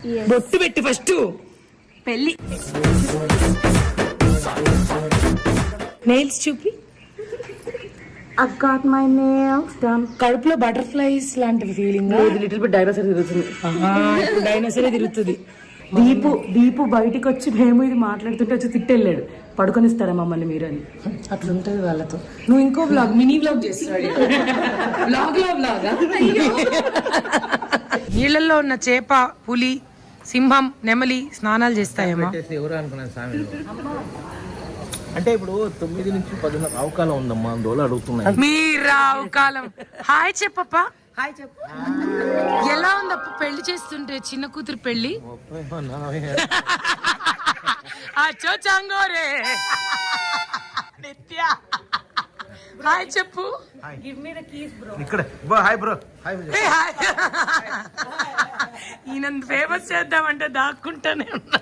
బొట్టు పెట్టి ఫస్ట్ పెళ్లి. నెయిల్స్ చూపి. I got my nails done. కడుపులో బటర్ఫ్లైస్ లాంటి ఫీలింగ్. లిటిల్ బిట్ డైనోసార్ తిరుగుతుంది. ఇప్పుడు డైనోసరే తిరుగుతుంది. దీపు బయటికి వచ్చి మేము ఇది మాట్లాడుతుంటే వచ్చి తిట్టెళ్ళాడు. పడుకొనిస్తారా మమ్మల్ని మీరు అని. అట్లుంటది వాళ్ళతో. నువ్వు ఇంకో బ్లాగ్ మినీ బ్లాగ్ చేస్తాడు. బ్లాగా నీళ్ళల్లో ఉన్న చేప, పులి, సింహం, నెమలి స్నానాలు చేస్తాయమ్మా. ఎవరు అనుకున్నాను స్వామి. అంటే ఇప్పుడు 9 నుంచి 10 అవకాలం ఉందమ్మా, అందువల్ల అడుగుతున్నాయి. మీ రావు కాలం. హాయ్ చెప్పప్పా. హాయ్ చెప్పు. ఎలా ఉందప్ప పెళ్లి చేస్తుంటే, చిన్న కూతురు పెళ్లి? అచ్చో చాంగోరే నిత్య. హాయ్ చెప్పు. ఇక్కడ హాయ్ బ్రో. ఈయన ఫేమస్ చేద్దామంటే దాక్కుంటానే ఉన్నా.